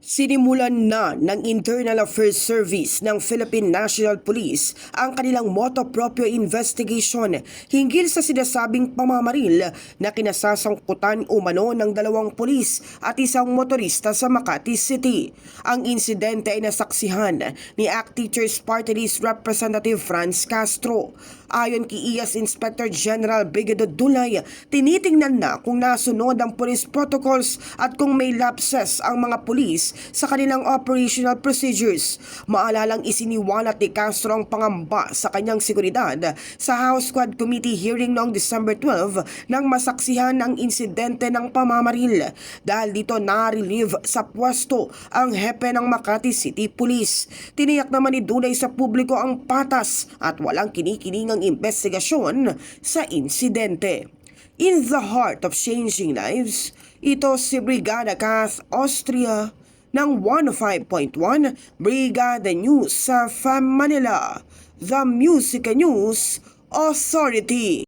Sinimulan na ng Internal Affairs Service ng Philippine National Police ang kanilang motu proprio investigation hinggil sa sinasabing pamamaril na kinasasangkutan umano ng 2 pulis at isang motorista sa Makati City. Ang insidente ay nasaksihan ni ACT Teachers Party List Representative Franz Castro. Ayon kay IAS Inspector General Brigadier Dulay, tinitingnan na kung nasunod ang police protocols at kung may lapses ang mga pulis sa kanilang operational procedures. Maalalang isiniwalat ni Castro ang pangamba sa kanyang seguridad sa House Quad Committee hearing noong December 12 nang masaksihan ang insidente ng pamamaril. Dahil dito na-relieve sa pwesto ang hepe ng Makati City Police. Tiniyak naman ni Dulay sa publiko ang patas at walang kinikiningang investigasyon sa insidente. In the heart of changing lives, ito si Brigada Kath Austria ng 105.1 Brigada News sa FAM Manila, The Music News Authority.